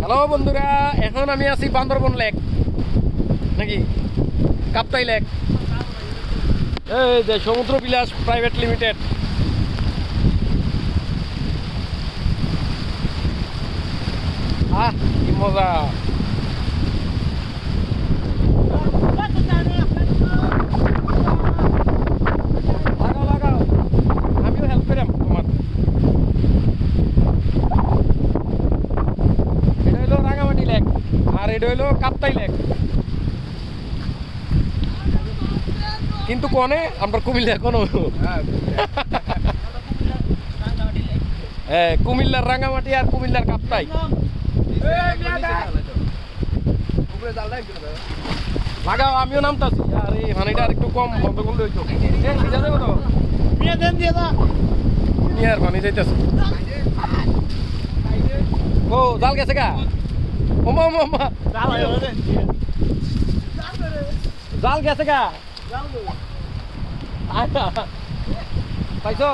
Hello বন্ধুরা, এখন আমি আছি বান্দরবন লেক নাকি কাপ্তাই লেক, এই যে সমুদ্র বিলাস প্রাইভেট লিমিটেড। আহ কি মজা! লাগাও লাগাও, আমিও হেল্প করাম তোমার। এটা হইলো রাঙামাটি লেক আর এটা হইলো কাপ্তাই লেক, কিন্তু কোনে আমরা কুমিল্লা কোনো হ্যাঁ, কুমিল্লার রাঙামাটি আর কুমিল্লার কাপ্তাই। লাগাও, আমিও নামতাছি। আর এই পানিটা আর একটু কম বন্ধ করলে হইতো। আর পানি যাইতেছে। ও জাল গেছে গা, ওমা ওমা ওমা, জাল গেছে গা। পাইছো?